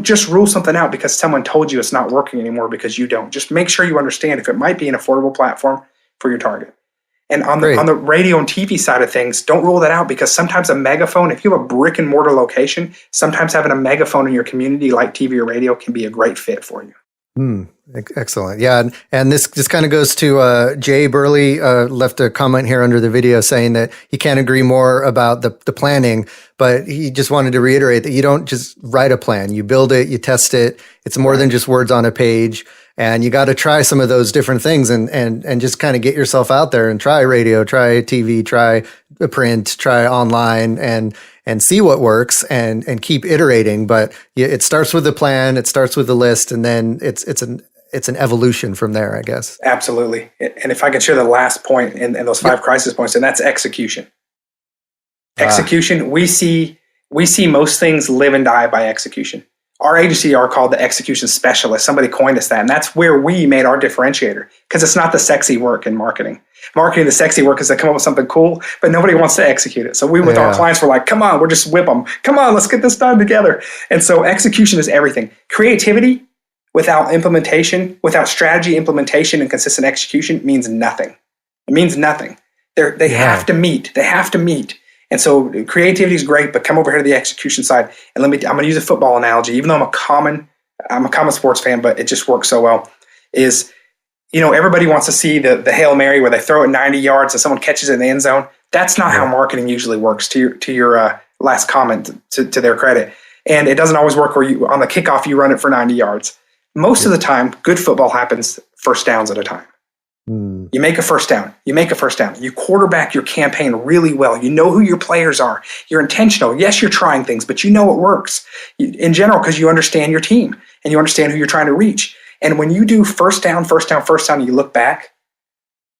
S2: just rule something out because someone told you it's not working anymore because you don't. Just make sure you understand if it might be an affordable platform for your target. And on the radio and TV side of things, don't rule that out because sometimes a megaphone, if you have a brick and mortar location, sometimes having a megaphone in your community like TV or radio can be a great fit for you.
S1: Excellent. Yeah. And this kind of goes to Jay Burley left a comment here under the video saying that he can't agree more about the planning, but he just wanted to reiterate that you don't just write a plan. You build it, you test it. It's more than just words on a page. And you got to try some of those different things and just kind of get yourself out there and try radio, try TV, try print, try online and see what works and keep iterating. But it starts with the plan, it starts with the list, and then it's an evolution from there, I guess.
S2: Absolutely. And if I can share the last point in those 5 crisis points, and that's execution. Execution, we see most things live and die by execution. Our agency are called the execution specialists. Somebody coined us that. And that's where we made our differentiator because it's not the sexy work in marketing. Marketing, the sexy work is to come up with something cool, but nobody wants to execute it. So we, with our clients, we're like, come on, we're just whip them. Come on, let's get this done together. And so execution is everything. Creativity without implementation, without strategy, implementation, and consistent execution means nothing. It means nothing. They have to meet. They have to meet. And so creativity is great, but come over here to the execution side. And I'm going to use a football analogy, even though I'm a common sports fan, but it just works so well. Is, everybody wants to see the Hail Mary where they throw it 90 yards and someone catches it in the end zone. That's not how marketing usually works. To your last comment, to their credit, and it doesn't always work where you on the kickoff you run it for 90 yards. Most of the time, good football happens first downs at a time. You make a first down. You quarterback your campaign really well. You know who your players are. You're intentional. Yes, you're trying things, but you know it works in general because you understand your team and you understand who you're trying to reach. And when you do first down, and you look back,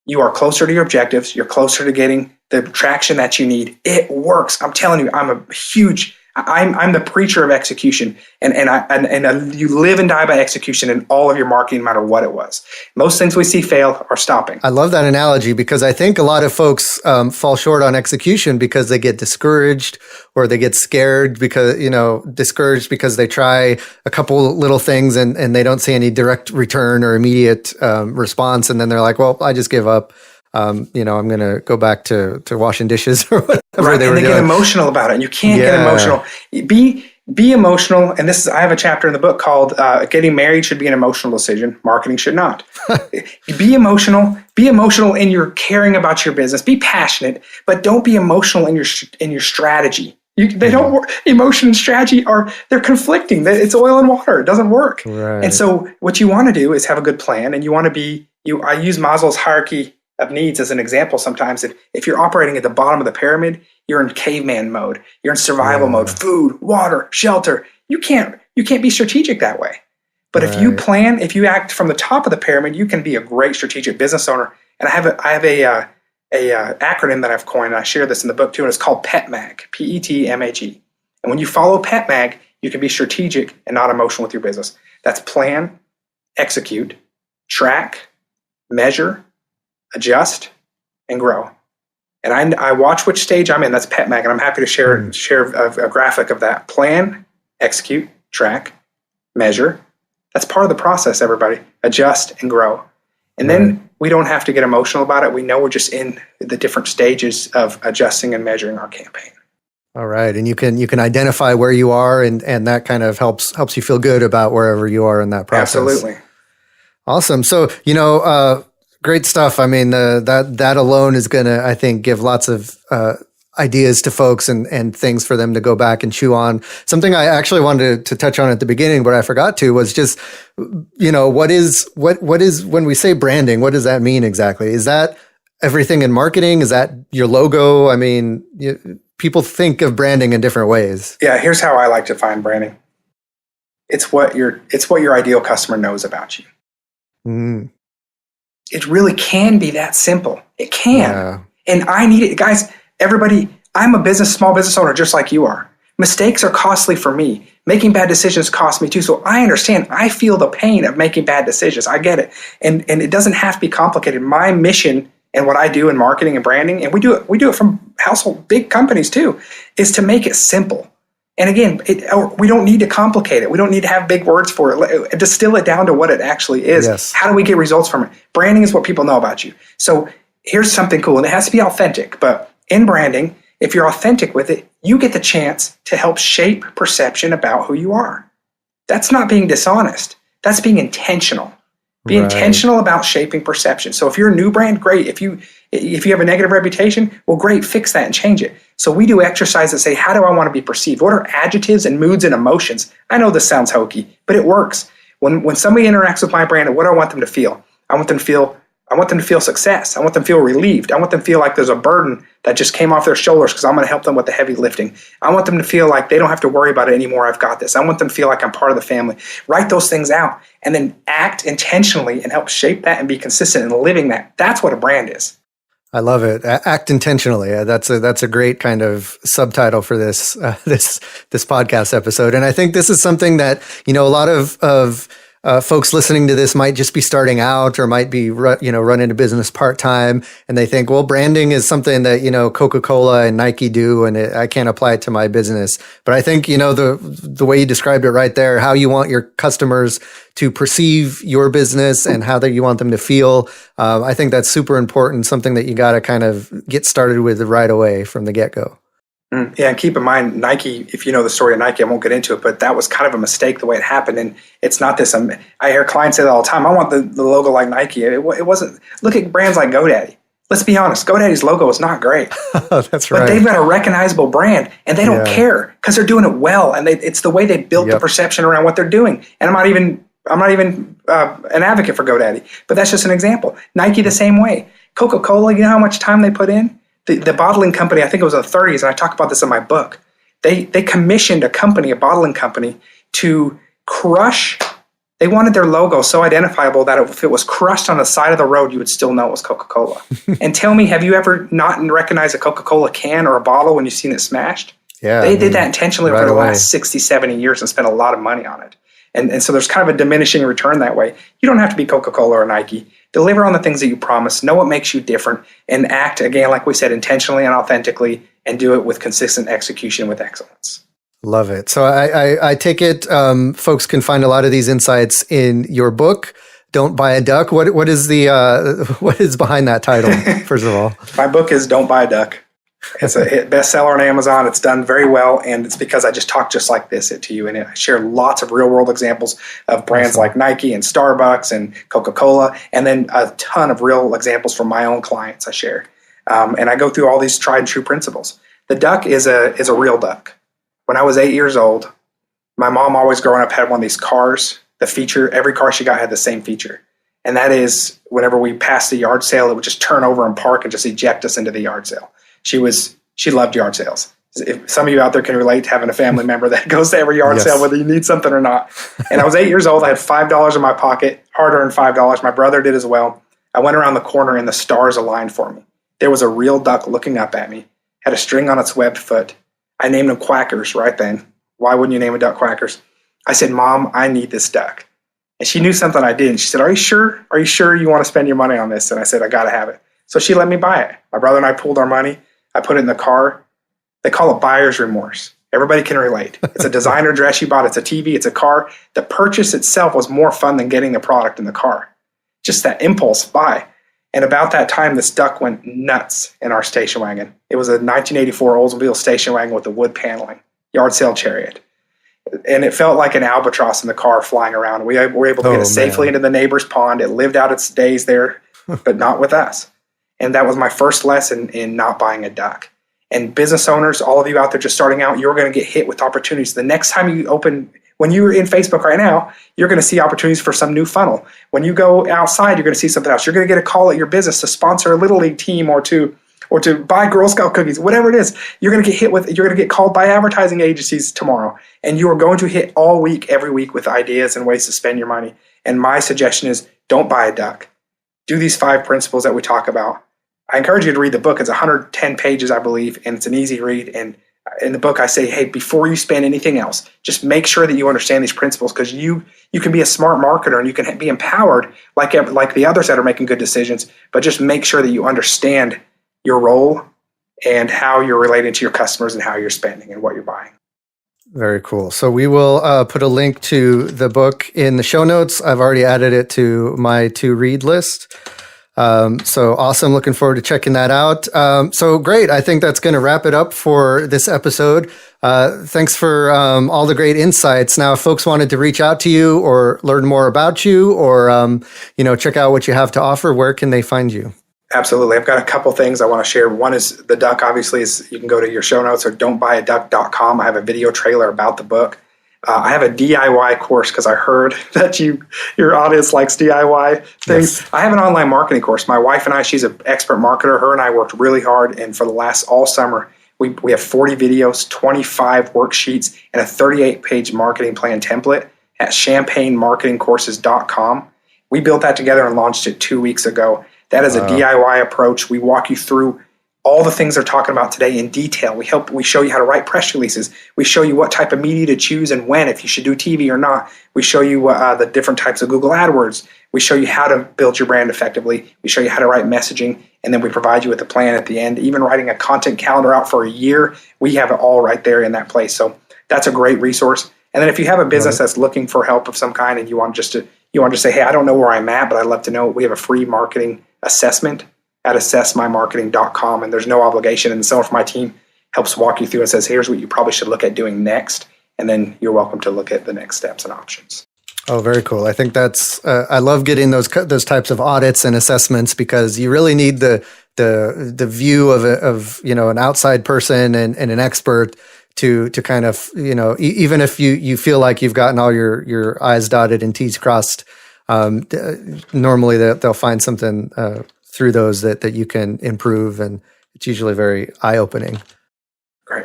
S2: you are closer to your objectives. You're closer to getting the traction that you need. It works. I'm telling you, I'm the preacher of execution, and you live and die by execution in all of your marketing, no matter what it was. Most things we see fail are stopping.
S1: I love that analogy because I think a lot of folks fall short on execution because they get discouraged or they get scared because, discouraged because they try a couple little things and they don't see any direct return or immediate response. And then they're like, well, I just give up. I'm going to go back to washing dishes or whatever they were doing.
S2: Get emotional about it. And you can't get emotional. Be emotional. And I have a chapter in the book called Getting Married Should Be an Emotional Decision. Marketing should not. Be emotional. Be emotional in your caring about your business. Be passionate, but don't be emotional in your strategy. They don't work. Emotion and strategy they're conflicting. It's oil and water. It doesn't work.
S1: Right.
S2: And so what you want to do is have a good plan. And you want to I use Maslow's hierarchy of needs as an example sometimes. If you're operating at the bottom of the pyramid, you're in caveman mode. You're in survival mode. Food, water, shelter. You can't be strategic that way. But if you plan, if you act from the top of the pyramid, you can be a great strategic business owner. And I have a acronym that I've coined, and I share this in the book too, and it's called PETMAG, PETMAG. And when you follow PETMAG, you can be strategic and not emotional with your business. That's plan, execute, track, measure, adjust, and grow. And I watch which stage I'm in. That's PETMAG, and I'm happy to share a graphic of that. Plan, execute, track, measure. That's part of the process, everybody. Adjust and grow. And then we don't have to get emotional about it. We know we're just in the different stages of adjusting and measuring our campaign.
S1: All right. And you can identify where you are, and that kind of helps you feel good about wherever you are in that process.
S2: Absolutely.
S1: Awesome. So, great stuff. I mean, that alone is going to, I think, give lots of ideas to folks and things for them to go back and chew on. Something I actually wanted to touch on at the beginning, but I forgot to, was just, what is when we say branding, what does that mean exactly? Is that everything in marketing? Is that your logo? I mean, people think of branding in different ways.
S2: Yeah, here's how I like to define branding. It's what your ideal customer knows about you.
S1: Mm.
S2: It really can be that simple. It can.
S1: Yeah.
S2: And I need it. Guys, everybody, I'm a small business owner just like you are. Mistakes are costly for me. Making bad decisions cost me too. So I understand. I feel the pain of making bad decisions. I get it. And it doesn't have to be complicated. My mission and what I do in marketing and branding, and we do it from household, big companies too, is to make it simple. And again, we don't need to complicate it. We don't need to have big words for it. Distill it down to what it actually is.
S1: Yes.
S2: How do we get results from it? Branding is what people know about you. So here's something cool, and it has to be authentic. But in branding, if you're authentic with it, you get the chance to help shape perception about who you are. That's not being dishonest. That's being intentional. Be intentional about shaping perception. So if you're a new brand, great. If you have a negative reputation, well, great, fix that and change it. So we do exercises that say, how do I want to be perceived? What are adjectives and moods and emotions? I know this sounds hokey, but it works. When somebody interacts with my brand, what do I want them to feel? I want them to feel success. I want them to feel relieved. I want them to feel like there's a burden that just came off their shoulders because I'm going to help them with the heavy lifting. I want them to feel like they don't have to worry about it anymore. I've got this. I want them to feel like I'm part of the family. Write those things out and then act intentionally and help shape that and be consistent in living that. That's what a brand is.
S1: I love it. Act intentionally. That's a great kind of subtitle for this podcast episode. And I think this is something that, a lot of folks listening to this might just be starting out or might be, running a business part-time, and they think, well, branding is something that, Coca-Cola and Nike do, and I can't apply it to my business. But I think, the way you described it right there, how you want your customers to perceive your business and how that you want them to feel, I think that's super important, something that you got to kind of get started with right away from the get-go.
S2: Yeah, and keep in mind, Nike, if you know the story of Nike, I won't get into it, but that was kind of a mistake the way it happened. And it's not this, I hear clients say that all the time, I want the logo like Nike. It wasn't, look at brands like GoDaddy. Let's be honest, GoDaddy's logo is not great.
S1: That's right.
S2: But they've got a recognizable brand, and they don't care because they're doing it well. And it's the way they built the perception around what they're doing. And I'm not even an advocate for GoDaddy, but that's just an example. Nike the same way. Coca-Cola, you know how much time they put in? The bottling company, I think it was in the 30s, and I talk about this in my book. They commissioned a bottling company, to crush. They wanted their logo so identifiable that if it was crushed on the side of the road, you would still know it was Coca-Cola. And tell me, have you ever not recognized a Coca-Cola can or a bottle when you've seen it smashed?
S1: Yeah,
S2: they did that intentionally for the last 60, 70 years and spent a lot of money on it. And so there's kind of a diminishing return that way. You don't have to be Coca-Cola or Nike. Deliver on the things that you promise. Know what makes you different, and act, again, like we said, intentionally and authentically, and do it with consistent execution with excellence.
S1: Love it. So I take it folks can find a lot of these insights in your book, Don't Buy a Duck. What is behind that title, first of all?
S2: My book is Don't Buy a Duck. It's a bestseller on Amazon. It's done very well, and it's because I just talk just like this to you, and I share lots of real-world examples of brands like Nike and Starbucks and Coca-Cola, and then a ton of real examples from my own clients I share. And I go through all these tried and true principles. The duck is a real duck. When I was 8 years old, my mom always growing up had one of these cars. The feature, every car she got had the same feature, and that is whenever we passed the yard sale, it would just turn over and park and just eject us into the yard sale. She loved yard sales. If some of you out there can relate to having a family member that goes to every yard sale, whether you need something or not. And I was 8 years old. I had $5 in my pocket, hard-earned $5. My brother did as well. I went around the corner and the stars aligned for me. There was a real duck looking up at me, had a string on its webbed foot. I named them Quackers right then. Why wouldn't you name a duck Quackers? I said, Mom, I need this duck. And she knew something I didn't. She said, Are you sure? Are you sure you want to spend your money on this? And I said, I got to have it. So she let me buy it. My brother and I pooled our money. I put it in the car. They call it buyer's remorse. Everybody can relate. It's a designer dress you bought. It's a TV. It's a car. The purchase itself was more fun than getting the product in the car. Just that impulse buy. And about that time, this duck went nuts in our station wagon. It was a 1984 Oldsmobile station wagon with the wood paneling, yard sale chariot. And it felt like an albatross in the car flying around. We were able to get it safely into the neighbor's pond. It lived out its days there, but not with us. And that was my first lesson in not buying a duck. And business owners, all of you out there just starting out, you're going to get hit with opportunities. The next time you open, when you're in Facebook right now, you're going to see opportunities for some new funnel. When you go outside, you're going to see something else. You're going to get a call at your business to sponsor a Little League team or to buy Girl Scout cookies, whatever it is. You're going to get you're going to get called by advertising agencies tomorrow. And you are going to hit all week, every week with ideas and ways to spend your money. And my suggestion is don't buy a duck. Do these 5 principles that we talk about. I encourage you to read the book. It's 110 pages, I believe, and it's an easy read. And in the book, I say, hey, before you spend anything else, just make sure that you understand these principles, because you can be a smart marketer and you can be empowered like the others that are making good decisions, but just make sure that you understand your role and how you're relating to your customers and how you're spending and what you're buying.
S1: Very cool. So we will put a link to the book in the show notes. I've already added it to my to-read list. So awesome. Looking forward to checking that out. So great. I think that's going to wrap it up for this episode. Thanks for all the great insights. Now, if folks wanted to reach out to you or learn more about you or, check out what you have to offer, where can they find you?
S2: Absolutely. I've got a couple things I want to share. One is the duck, obviously, is you can go to your show notes or don'tbuyaduck.com. I have a video trailer about the book. I have a DIY course because I heard that your audience likes DIY things. Yes. I have an online marketing course. My wife and I, she's an expert marketer. Her and I worked really hard. And for the last all summer, we have 40 videos, 25 worksheets, and a 38-page marketing plan template at champagnemarketingcourses.com. We built that together and launched it 2 weeks ago. That is a DIY approach. We walk you through all the things they're talking about today in detail. We show you how to write press releases. We show you what type of media to choose and when, if you should do TV or not. We show you the different types of Google AdWords. We show you how to build your brand effectively. We show you how to write messaging, and then we provide you with a plan at the end. Even writing a content calendar out for a year, we have it all right there in that place. So that's a great resource. And then if you have a business that's looking for help of some kind and you want to say, hey, I don't know where I'm at, but I'd love to know, we have a free marketing assessment at assessmymarketing.com, and there's no obligation. And someone from my team helps walk you through and says, here's what you probably should look at doing next. And then you're welcome to look at the next steps and options.
S1: Oh, very cool. I think that's, I love getting those types of audits and assessments, because you really need the view of an outside person and an expert to kind of, even if you feel like you've gotten all your I's dotted and T's crossed, normally they'll find something through those that you can improve, and it's usually very eye-opening.
S2: Great.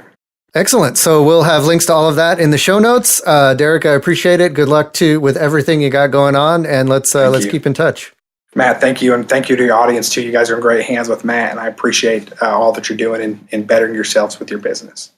S1: Excellent. So we'll have links to all of that in the show notes. Derek, I appreciate it. Good luck with everything you got going on, and let's keep in touch.
S2: Matt, thank you, and thank you to your audience too. You guys are in great hands with Matt, and I appreciate all that you're doing in bettering yourselves with your business.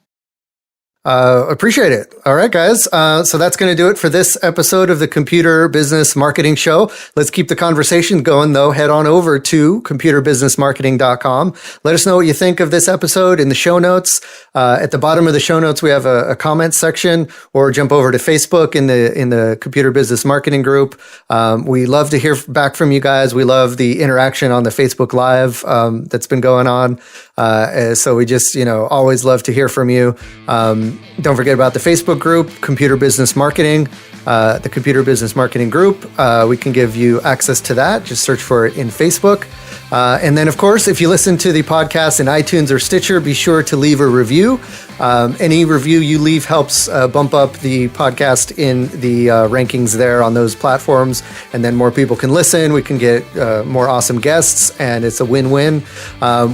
S1: Appreciate it. All right, guys. So that's going to do it for this episode of the Computer Business Marketing Show. Let's keep the conversation going, though. Head on over to computerbusinessmarketing.com. Let us know what you think of this episode in the show notes. At the bottom of the show notes, we have a comment section, or jump over to Facebook in the Computer Business Marketing group. We love to hear back from you guys. We love the interaction on the Facebook Live that's been going on. So we just, always love to hear from you. Don't forget about the Facebook group, Computer Business Marketing, the Computer Business Marketing group. We can give you access to that. Just search for it in Facebook. And then, of course, if you listen to the podcast in iTunes or Stitcher, be sure to leave a review. Any review you leave helps bump up the podcast in the rankings there on those platforms, and then more people can listen. We can get more awesome guests, and it's a win-win.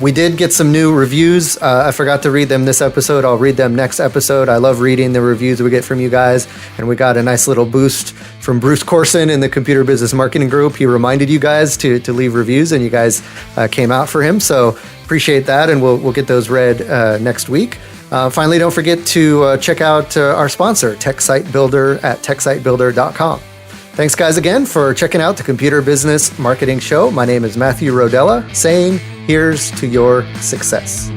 S1: We did get some new reviews. I forgot to read them this episode. I'll read them next episode. I love reading the reviews we get from you guys, and we got a nice little boost from Bruce Corson in the Computer Business Marketing group. He reminded you guys to leave reviews, and you guys came out for him. So appreciate that, and we'll get those read next week. Finally, don't forget to check out our sponsor, TechSite Builder at techsitebuilder.com. Thanks, guys, again for checking out the Computer Business Marketing Show. My name is Matthew Rodella, saying here's to your success.